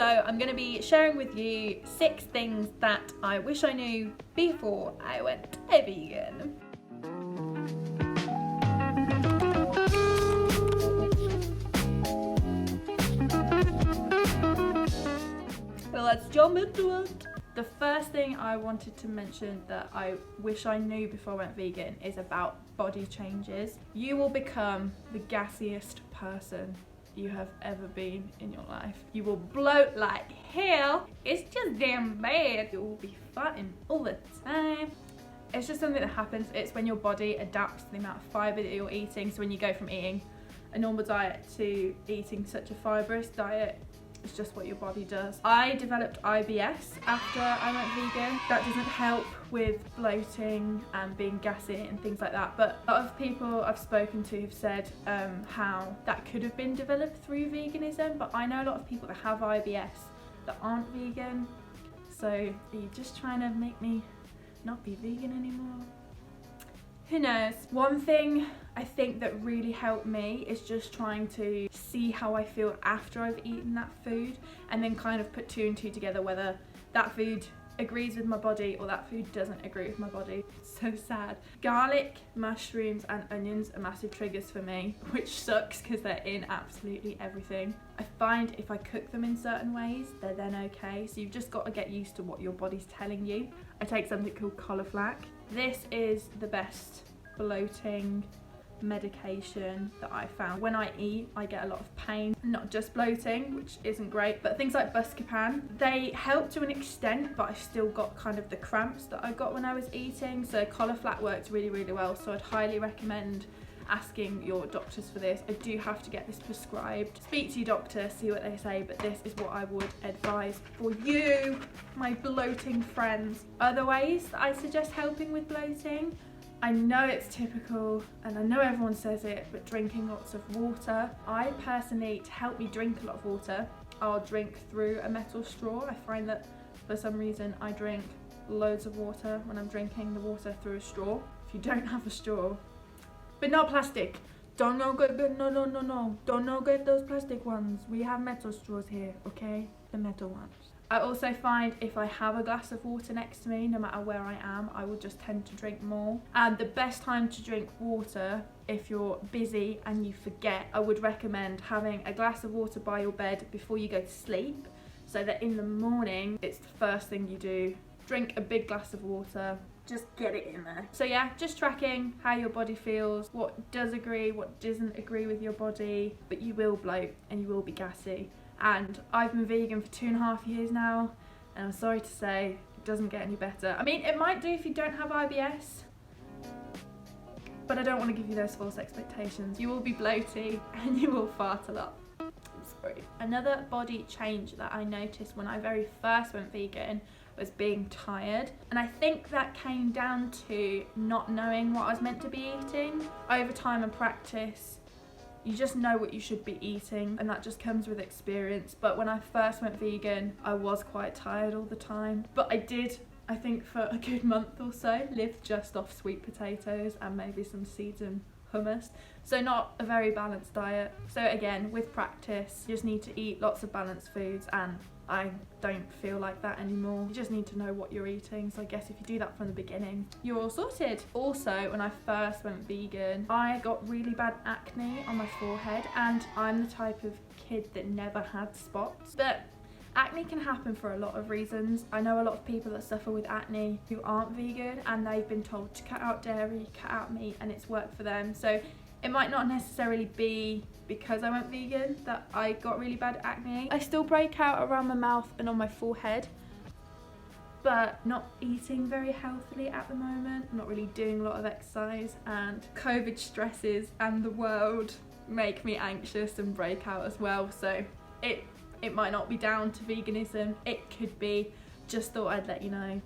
So I'm going to be sharing with you 6 things that I wish I knew before I went vegan. Well, let's jump into it. The first thing I wanted to mention that I wish I knew before I went vegan is about body changes. You will become the gassiest person you have ever been in your life. You will bloat like hell. It's just damn bad. You will be fighting all the time. It's just something that happens. It's when your body adapts to the amount of fibre that you're eating. So when you go from eating a normal diet to eating such a fibrous diet, it's just what your body does. I developed IBS after I went vegan. That doesn't help with bloating and being gassy and things like that. But a lot of people I've spoken to have said how that could have been developed through veganism. But I know a lot of people that have IBS that aren't vegan. So are you just trying to make me not be vegan anymore? Who knows? One thing I think that really helped me is just trying to see how I feel after I've eaten that food and then kind of put 2 and 2 together, whether that food agrees with my body or that food doesn't agree with my body. It's so sad. Garlic, mushrooms and onions are massive triggers for me, which sucks because they're in absolutely everything. I find if I cook them in certain ways, they're then okay. So you've just got to get used to what your body's telling you. I take something called cauliflac. This is the best bloating medication that I found. When I eat, I get a lot of pain, not just bloating, which isn't great, but things like Buscopan, they help to an extent, but I still got kind of the cramps that I got when I was eating. So cauliflac works really, really well. So I'd highly recommend asking your doctors for this. I do have to get this prescribed. Speak to your doctor, see what they say, but this is what I would advise for you, my bloating friends. Other ways that I suggest helping with bloating, I know it's typical and I know everyone says it, but drinking lots of water. I personally, to help me drink a lot of water, I'll drink through a metal straw. I find that for some reason I drink loads of water when I'm drinking the water through a straw. If you don't have a straw, but not plastic. Don't no get no. Don't no get those plastic ones. We have metal straws here, okay? The metal ones. I also find if I have a glass of water next to me, no matter where I am, I will just tend to drink more. And the best time to drink water, if you're busy and you forget, I would recommend having a glass of water by your bed before you go to sleep, so that in the morning, it's the first thing you do. Drink a big glass of water. Just get it in there. So yeah, just tracking how your body feels, what does agree, what doesn't agree with your body, but you will bloat and you will be gassy. And I've been vegan for 2.5 years now, and I'm sorry to say, it doesn't get any better. I mean, it might do if you don't have IBS, but I don't want to give you those false expectations. You will be bloaty and you will fart a lot. I'm sorry. Another body change that I noticed when I very first went vegan was being tired, and I think that came down to not knowing what I was meant to be eating. Over time and practice, you just know what you should be eating, and that just comes with experience. But when I first went vegan, I was quite tired all the time. But I did, I think for a good month or so, live just off sweet potatoes and maybe some seeds and hummus. So not a very balanced diet. So again, with practice, you just need to eat lots of balanced foods, and I don't feel like that anymore. You just need to know what you're eating. So I guess if you do that from the beginning, you're all sorted. Also, when I first went vegan, I got really bad acne on my forehead, and I'm the type of kid that never had spots. But acne can happen for a lot of reasons. I know a lot of people that suffer with acne who aren't vegan, and they've been told to cut out dairy, cut out meat, and it's worked for them. So it might not necessarily be because I went vegan that I got really bad acne. I still break out around my mouth and on my forehead, but not eating very healthily at the moment. I'm not really doing a lot of exercise, and COVID stresses and the world make me anxious and break out as well. So it might not be down to veganism. It could be. Just thought I'd let you know.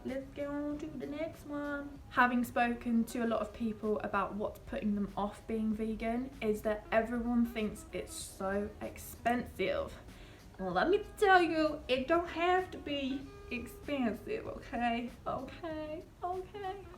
Let's go on to the next one. Having spoken to a lot of people about what's putting them off being vegan is that everyone thinks it's so expensive. Well, let me tell you, it don't have to be expensive, okay? Okay.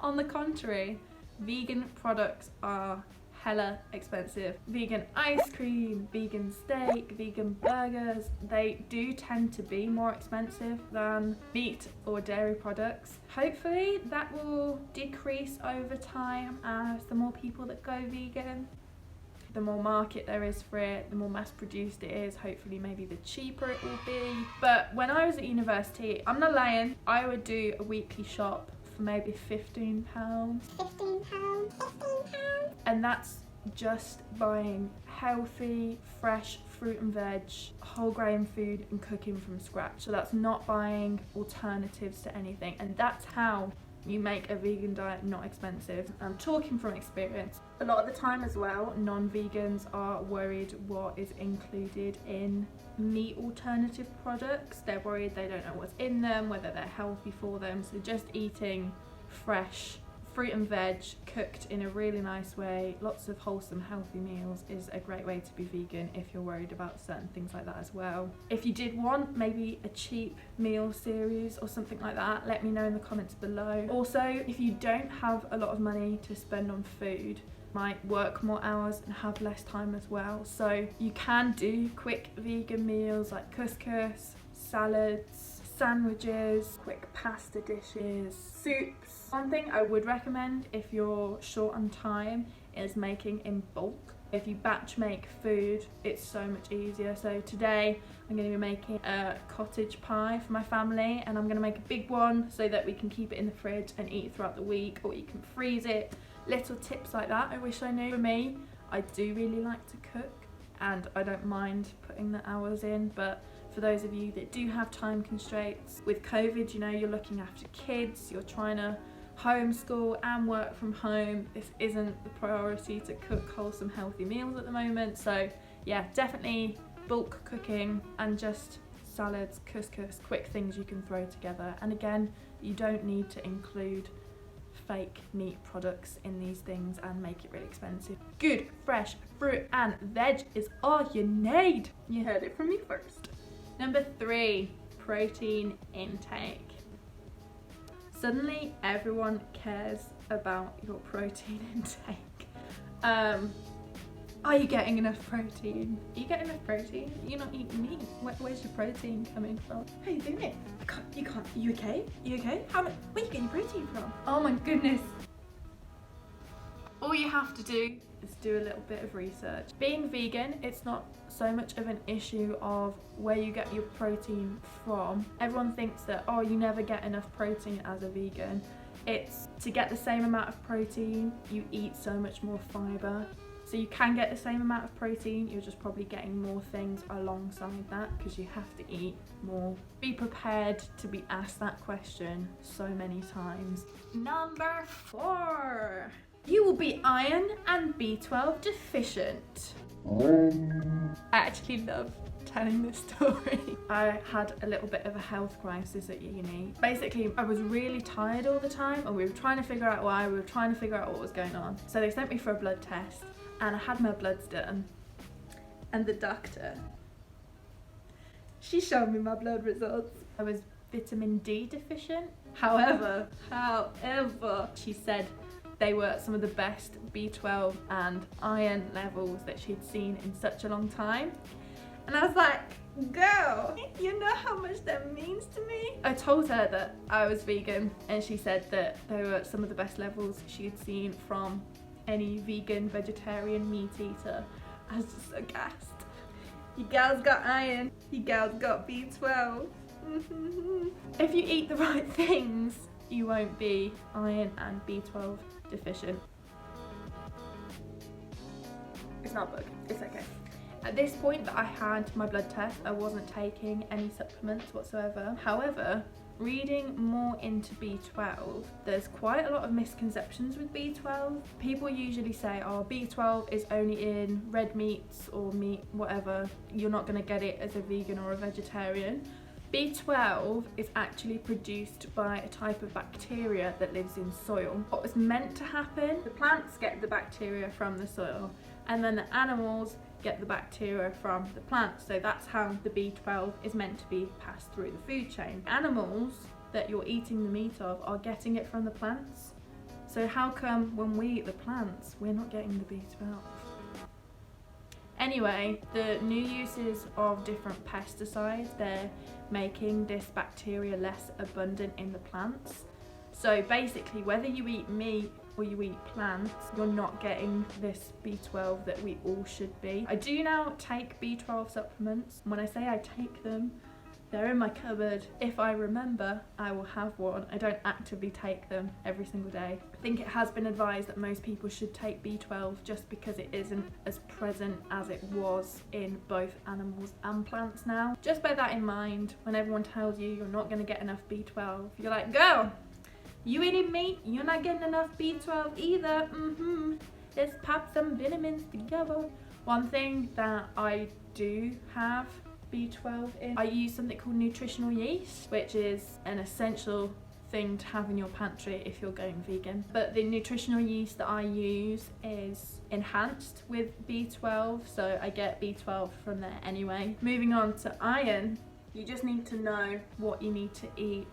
On the contrary, vegan products are hella expensive. Vegan ice cream, vegan steak, vegan burgers, they do tend to be more expensive than meat or dairy products. Hopefully that will decrease over time as the more people that go vegan. The more market there is for it, the more mass produced it is, hopefully maybe the cheaper it will be. But when I was at university, I'm not lying, I would do a weekly shop for maybe £15. £15? And that's just buying healthy, fresh fruit and veg, whole grain food and cooking from scratch. So that's not buying alternatives to anything. And that's how you make a vegan diet not expensive. I'm talking from experience. A lot of the time as well, non-vegans are worried what is included in meat alternative products. They're worried they don't know what's in them, whether they're healthy for them. So just eating fresh fruit and veg cooked in a really nice way, lots of wholesome healthy meals is a great way to be vegan if you're worried about certain things like that as well. If you did want maybe a cheap meal series or something like that, let me know in the comments below. Also, if you don't have a lot of money to spend on food, might work more hours and have less time as well, so you can do quick vegan meals like couscous, salads, sandwiches, quick pasta dishes, soups. One thing I would recommend if you're short on time is making in bulk. If you batch make food, it's so much easier. So today I'm going to be making a cottage pie for my family, and I'm going to make a big one so that we can keep it in the fridge and eat throughout the week, or you can freeze it. Little tips like that I wish I knew. For me, I do really like to cook and I don't mind putting the hours in, but for those of you that do have time constraints, with COVID, you know, you're looking after kids, you're trying to homeschool and work from home, this isn't the priority to cook wholesome healthy meals at the moment. So yeah, definitely bulk cooking and just salads, couscous, quick things you can throw together. And again, you don't need to include fake meat products in these things and make it really expensive. Good fresh fruit and veg is all you need. You heard it from me first. Number 3, protein intake. Suddenly everyone cares about your protein intake. Are you getting enough protein? Are you getting enough protein? You're not eating meat. Where's your protein coming from? How are you doing it? You can't. You okay? You okay? Where are you getting your protein from? Oh my goodness. All you have to do is do a little bit of research. Being vegan, it's not so much of an issue of where you get your protein from. Everyone thinks that, oh, you never get enough protein as a vegan. It's to get the same amount of protein, you eat so much more fibre. So you can get the same amount of protein, you're just probably getting more things alongside that because you have to eat more. Be prepared to be asked that question so many times. Number 4. You will be iron and B12 deficient. I actually love telling this story. I had a little bit of a health crisis at uni. Basically, I was really tired all the time and we were trying to figure out why, we were trying to figure out what was going on. So they sent me for a blood test and I had my bloods done. And the doctor, she showed me my blood results. I was vitamin D deficient. However, she said they were some of the best B12 and iron levels that she'd seen in such a long time. And I was like, girl, you know how much that means to me? I told her that I was vegan and she said that they were some of the best levels she had seen from any vegan, vegetarian meat eater. I was just so gassed. You gals got iron, you gals got B12. If you eat the right things, you won't be iron and B12 deficient. It's not a bug, it's okay. At this point that I had my blood test, I wasn't taking any supplements whatsoever. However, reading more into B12, there's quite a lot of misconceptions with B12. People usually say, oh, B12 is only in red meats or meat, whatever. You're not gonna get it as a vegan or a vegetarian. B12 is actually produced by a type of bacteria that lives in soil. What was meant to happen, the plants get the bacteria from the soil and then the animals get the bacteria from the plants. So that's how the B12 is meant to be passed through the food chain. Animals that you're eating the meat of are getting it from the plants. So how come when we eat the plants, we're not getting the B12? Anyway, the new uses of different pesticides, they're making this bacteria less abundant in the plants. So basically, whether you eat meat or you eat plants, you're not getting this B12 that we all should be. I do now take B12 supplements. When I say I take them, they're in my cupboard. If I remember, I will have one. I don't actively take them every single day. I think it has been advised that most people should take B12 just because it isn't as present as it was in both animals and plants now. Just bear that in mind when everyone tells you you're not going to get enough B12. You're like, girl, you eating meat, you're not getting enough B12 either. Let's pop some vitamins together. One thing that I do have B12 in, I use something called nutritional yeast, which is an essential thing to have in your pantry if you're going vegan. But the nutritional yeast that I use is enhanced with B12, so I get B12 from there anyway. Moving on to iron, you just need to know what you need to eat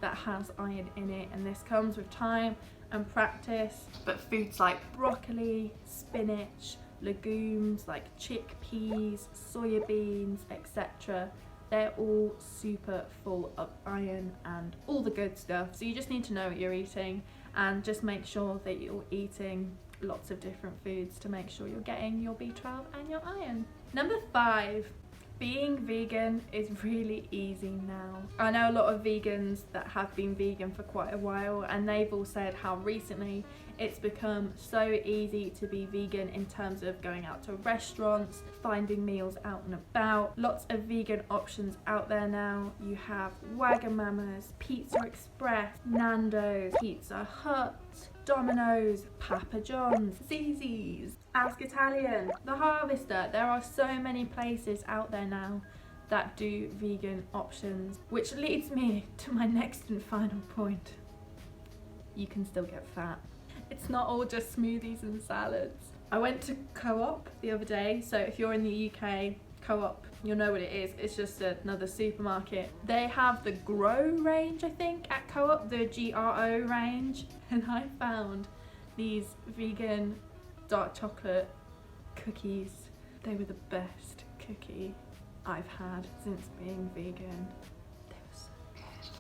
that has iron in it, and this comes with time and practice. But foods like broccoli, spinach, legumes like chickpeas, soybeans, etc., they're all super full of iron and all the good stuff. So you just need to know what you're eating and just make sure that you're eating lots of different foods to make sure you're getting your B12 and your iron. Number 5, being vegan is really easy now. I know a lot of vegans that have been vegan for quite a while, and they've all said how recently it's become so easy to be vegan in terms of going out to restaurants, finding meals out and about. Lots of vegan options out there now. You have Wagamama's, Pizza Express, Nando's, Pizza Hut, Domino's, Papa John's, Zzz's, Ask Italian, The Harvester. There are so many places out there now that do vegan options, which leads me to my next and final point. You can still get fat. It's not all just smoothies and salads. I went to Co-op the other day, so if you're in the UK, Co-op, you'll know what it is. It's just another supermarket. They have the Grow range, I think, at Co-op, the GRO range, and I found these vegan dark chocolate cookies. They were the best cookie I've had since being vegan.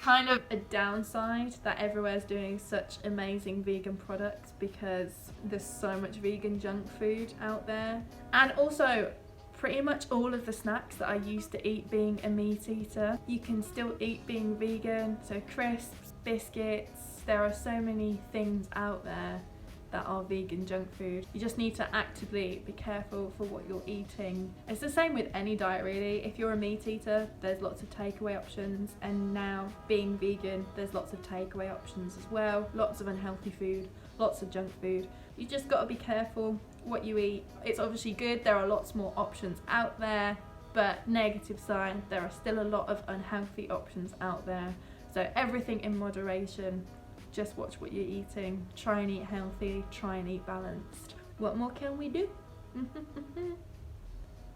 Kind of a downside that everywhere's doing such amazing vegan products because there's so much vegan junk food out there. And also, pretty much all of the snacks that I used to eat being a meat eater, you can still eat being vegan. So crisps, biscuits, there are so many things out there that are vegan junk food. You just need to actively be careful for what you're eating. It's the same with any diet really. If you're a meat eater, there's lots of takeaway options, and now being vegan, there's lots of takeaway options as well. Lots of unhealthy food, lots of junk food. You just got to be careful what you eat. It's obviously good, there are lots more options out there, but negative side, there are still a lot of unhealthy options out there. So everything in moderation. Just watch what you're eating, try and eat healthy, try and eat balanced. What more can we do?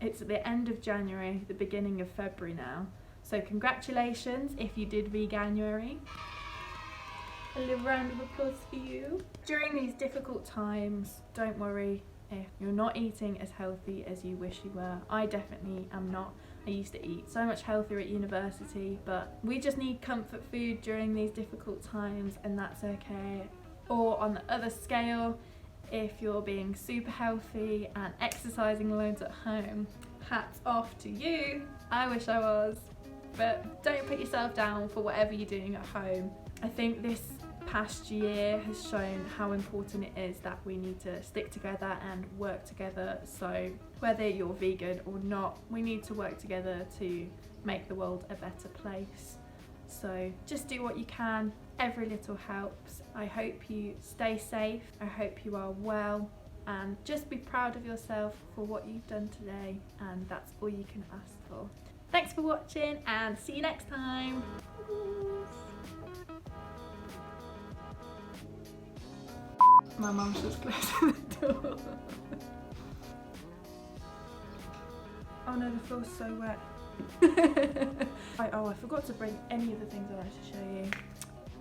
It's the end of January, the beginning of February now. So congratulations if you did Veganuary. A little round of applause for you. During these difficult times, don't worry if you're not eating as healthy as you wish you were. I definitely am not. I used to eat so much healthier at university, but we just need comfort food during these difficult times, and that's okay. Or on the other scale, if you're being super healthy and exercising loads at home, hats off to you. I wish I was, but don't put yourself down for whatever you're doing at home. I think this past year has shown how important it is that we need to stick together and work together. So whether you're vegan or not, we need to work together to make the world a better place. So just do what you can. Every little helps. I hope you stay safe. I hope you are well, and just be proud of yourself for what you've done today, and that's all you can ask for. Thanks for watching, and see you next time. My mum's just closing the door. Oh no, the floor's so wet. I forgot to bring any of the things I wanted to show you.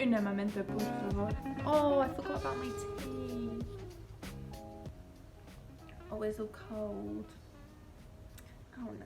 Un momento, por favor. Oh, I forgot about my tea. Oh, it's all cold. Oh no.